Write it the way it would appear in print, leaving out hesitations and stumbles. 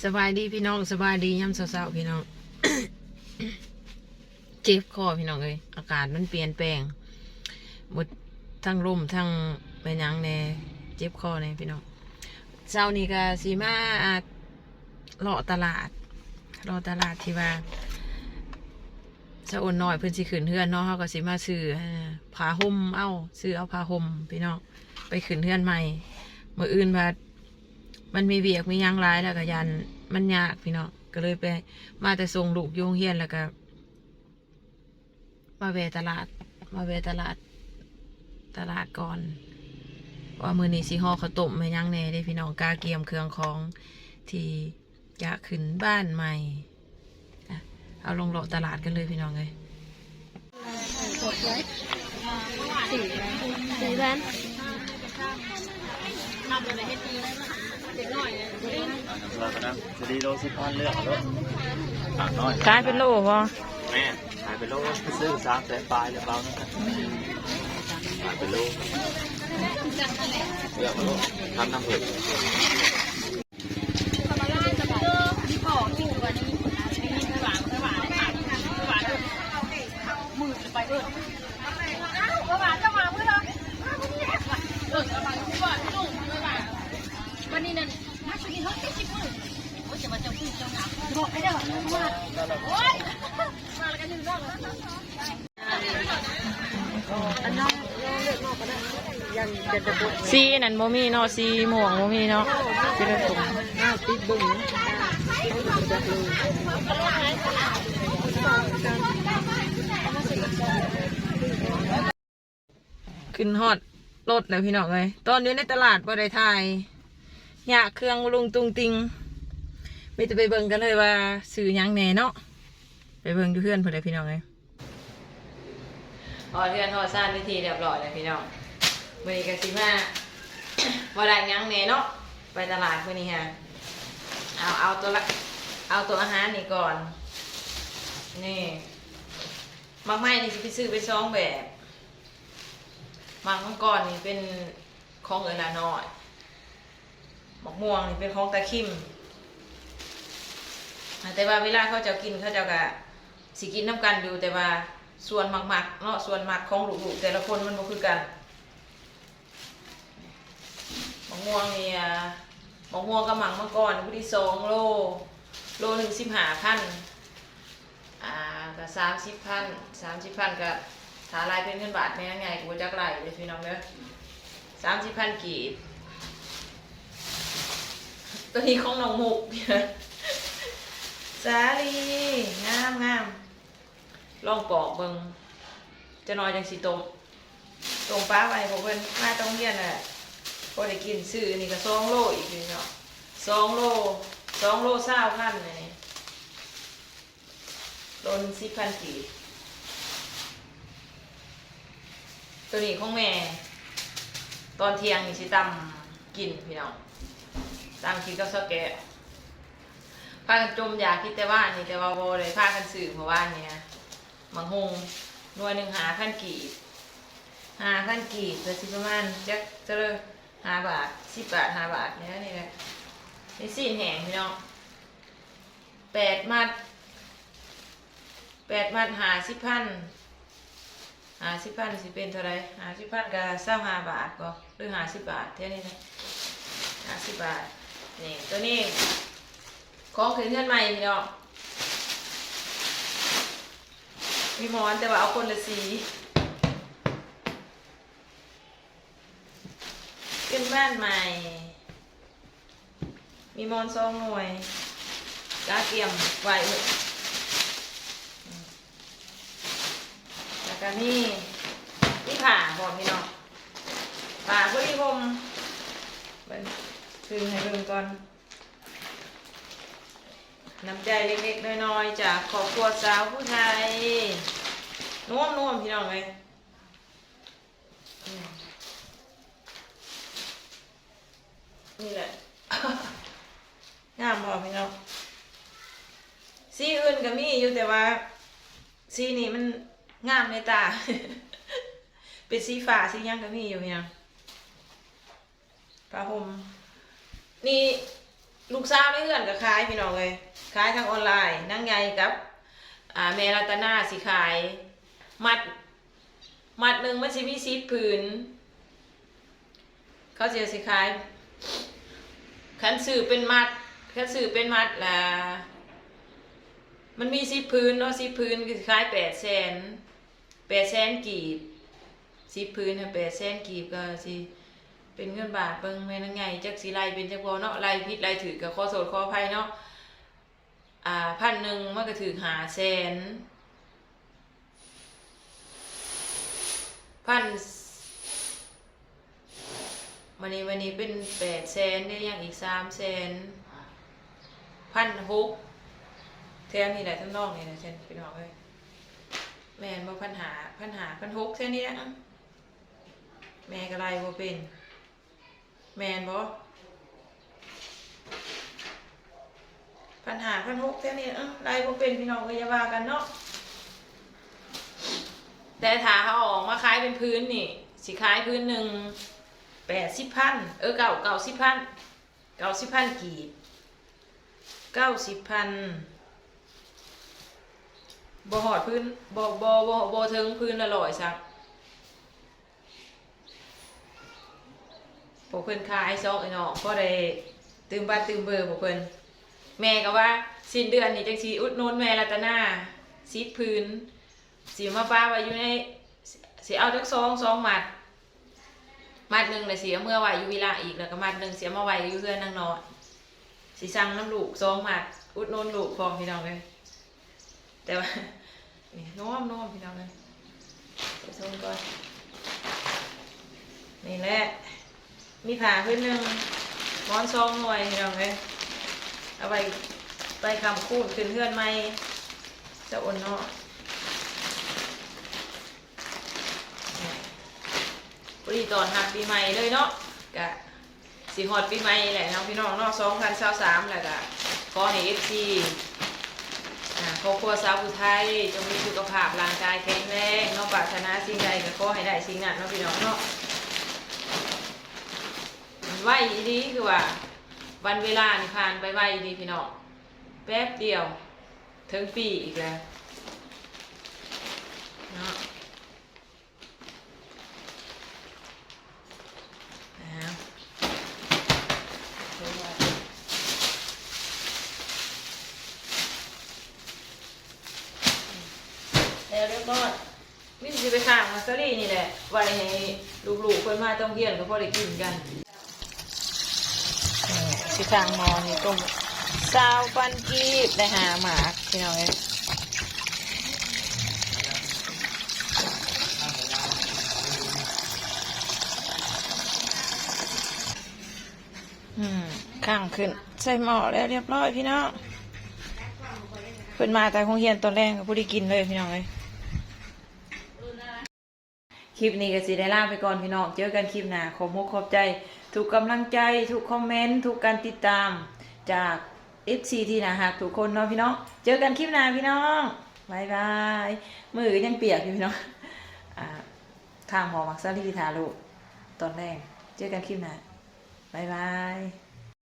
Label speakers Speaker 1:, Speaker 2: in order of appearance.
Speaker 1: สบายดีพี่น้องสบายดีย่ำเช้าๆพี่น้อง เจ็บคอพี่น้องเลยอากาศมันเปลี่ยนแปลงหมดทั้งลมทั้งเป็นยังแน่เจ็บคอเนี่ยพี่น้องเช้านี้ก็สีมาเลาะตลาดที่ว่าเช้าอ่อนน้อยเพิ่นสิขึ้นเฮือนเนาะเขาก็สิมาซื้อผ้าห่มซื้อเอาผ้าห่มพี่น้องไปขึ้นเฮือนใหม่มื้ออื่นว่ามันมีเวียกมียังร้ายแล้วก็ยันมันยากพี่น้องก็เลยไปมาแต่ส่งลูกโยงเฮียนแล้วก็มาแวะตลาดก่อนว่ามื้อนี้สิห่อข้าวต้มแม่ยังแน่ได้พี่น้องกาเกียมเครื่องของที่จะขึ้นบ้านใหม่เอาลงเลาะตลาดกันเลยพี่น้องเลย
Speaker 2: สี่พัน
Speaker 3: เราก็นะจะดีโล10,000เลือกรถหาน้อย
Speaker 1: ขายเป็นโลพอ
Speaker 3: แม่ขายเป็นโลซื้อ300,000ปลายหรือเปล่านะขายเป็นโลเลือกโลทำน้ำเผ็ด
Speaker 2: วันนี้นั่นมาชุดนี้เขาติดชิบมือโอ้ยจะมาเจ้าขึ้นเจ้าหนาบอกไม่ได้หรอกมาโอ้ยมาแล้วกันหนึ่งรอบอันน้องเลือกนอกก็ได้ยังจะบุก
Speaker 1: ซีนั่นโมมี่เนาะซีหม่วงโมมี่เนาะจะได้ผม
Speaker 2: ติดบุ้ง
Speaker 1: ขึ้นฮอดรถแล้วพี่น้องเลยตอนอยู่ในตลาดบ่ได้ถ่ายอยากเครื่องลุงตุงติงไม่จะไปเบิ่งกันเลยว่าซื้อยังแน่เนาะไปเบิ่งอยู่เพื่อนพอดีพี่น้องเลยเพื่อนฮอดซ่านวิธีเรียบร้อยเลยพี่น้องมื้อนี้ก็สิมาบ่ได้ยังแน่เนาะไปตลาดมื้อนี้ฮะเอาตัวอาหารนี่ก่อนนี่มักไม้นี่สิไปซื้อไป2แบบมังก่อนนี่เป็นของเอิญละน้อยหมกม่วงนี่เป็นของตะคิมแต่ว่าเวลาเขาจะกินเขาจะกะสิกินน้ำกันอยู่แต่ว่าส่วนหมักเนาะส่วนหมักของลูกๆแต่ละคนมันบ่คือกันหมกม่วงนี่หมกม่วงกับหมังมังกรผู้ที่2 โลหนึ่ง15,000ก็30,000ก็ถ้าลายเป็นเงินบาทแม่ไงกูจะไล่เลยพี่น้องเด้อ30,000 กีบตัวนี้ของน้องมุกสาลีงามลองปอกเบิ่งจะน้อยจังสิตรงป้าไว้พวกเพิ่นมาต้องเรียนน่ะพอได้กินซื้อนี่ก็2 โลอีกพี่น้อง2 โล20,000นี่โลนึง10,000 กีบตัวนี้ของแม่ตอนเที่ยงนี่สิตำกินพี่น้องตำกินกับซอสแกะพากันจมอยากคิดแต่ว่านี่แต่ว่าโบเลยพากันสื่อเพราะว่าเนี่ยมังหงหน่วย1 5,000 กีบ5,000 กีบจะสิประมาณจะเลย5 บาท10 บาท5 บาทเนี่ยนี่แหละนี่ซีนแห้งพี่น้อง8 มัด50,000สิเป็นเท่าไร50,000ก็25 บาทก็หรือ50 บาทเท่านี้นะ50 บาทนี่ตัวนี้ของขึ้นเงินใหม่พี่น้องมีหมอนแต่ว่าเอาคนละสีขึ้นบ้านใหม่มีหมอน2 หน่วยกาเกียมไว้แล้วก็นี่ผ่าบอกพี่น้องผ่าผู้ที่ผมเป็นคืนให้เบิ่งก่อนน้ำใจเล็กๆน้อยๆจากครอบครัวสาวผู้ไทยนุ่มพี่น้องเลยนี่แหละ งามบอกพี่น้องสีอื่นก็มีอยู่แต่ว่าสีนี้มันงามในตา เป็นสีฟ้าสีย่างก็มีอยู่เนี่ยผ้าห่มนี่ ลูกสาวในเรือนก็ขายพี่น้องเลยขายทางออนไลน์นั่งไงกับแม่รัตนาสิขายมัดหนึ่งมันสิมี10 ผืนเขาจะสิขายคันซื้อเป็นมัดล่ะมันมี10 ผืนเนาะ10 ผืนก็สิขาย800,000กีบ10 ผืนน่ะ800,000กีบก็สิเป็นเงินบาทเบิ่งแม่นางไงจักสิไล่เป็นจักบ่เนาะไล่ผิดไล่ถูกก็ขอโทษขออภัยเนาะ1,000มันก็ถึง500,000วันนี้เป็น800,000ได้ยังอีก300,000 1,600แถวนี้แหละทั้งนอกนี่นะเช่นพี่น้องเอ้ยแม่นบ่1,600 แค่นี้แหละแม่ก็ไล่บ่เป็นแม่นบ่1,600แค่นี้ไล่บ่เป็นพี่น้องก็อย่าว่ากันเนาะแต่ถ้าเขาออกมาขายเป็นพื้นนี่สิขายพื้นหนึ่ง80,00090,000กีบ90,000บ่หอดพื้นบ่ถึงพื้นละ100ซักพวกเพิ่นขายซอกไอ้เนาะก็ได้ตื่มบัตรตื่มเบอร์พวกเพิ่นแม่ก็ว่าสิ้นเดือนนี่จังสิอุดหนุนแม่รัตนา10 พื้นสิมาป้าไว้อยู่ในสิเอาจัก2มัดหนึ่งเลยสิเอาเมื่อไว้อยู่วิลาอีกแล้วก็มัดหนึ่งเสียมาไว้อยู่เพื่อนนางนอนสิสั่งน้ำลูก2 มัดอุดหนุนลูกพร้อมพี่น้องเลยแต่ว่านี่น้อมพี่น้องเลยไปส่งก่อนนี่แหละมีผ่าพื้นหนึ่งม้อน2 หน่วยพี่น้องเลยเอาไปคำคูดขึ้นเพื่อนไม่จะอ่อนเนาะพอดีตอนหักปีใหม่เลยเนาะกะสิฮอดปีใหม่แหละน้องพี่น้องเนาะ2023แล้วก็ขอให้ FC ครอบครัวสาวผู้ไทยจงมีสุขภาพร่างกายแข็งแรงเนาะปรารถนาสิ่งใดก็ขอให้ได้สิ่งนั้นเนาะพี่น้องเนาะไว้ดีคือว่าวันเวลานี่ผ่านไปไวดีพี่น้องแป๊บเดียวถึงปีอีกแล้วเนาะแล้วเรียบร้อยมินสิไปข้างมาซารี่นี่แหละไว้ให้ลูกๆเพิ่นมาต้องเรียนก็พอได้กินกันสิข้างหม้อนี่ต้ม20,000 กีบได้5 หมากพี่น้องเอ้ยข้างขึ้นใส่หม้อแล้วเรียบร้อยพี่น้องเพิ่นมาแต่โรงเรียนตอนแรกก็บ่ได้กินเลยพี่น้องเอ้ยคลิปนี้ก็สิได้ลาไปก่อนพี่น้องเจอกันคลิปหน้าขอบใจทุกกำลังใจทุกคอมเมนต์ทุกการติดตามจาก FC ที่น่ารักทุกคนเนาะพี่น้องเจอกันคลิปหน้าพี่น้องบ๊ายบายมือก็ยังเปียกอยู่พี่น้องข้างหมอมักซารีทาลูกตอนแรกเจอกันคลิปหน้าบ๊ายบาย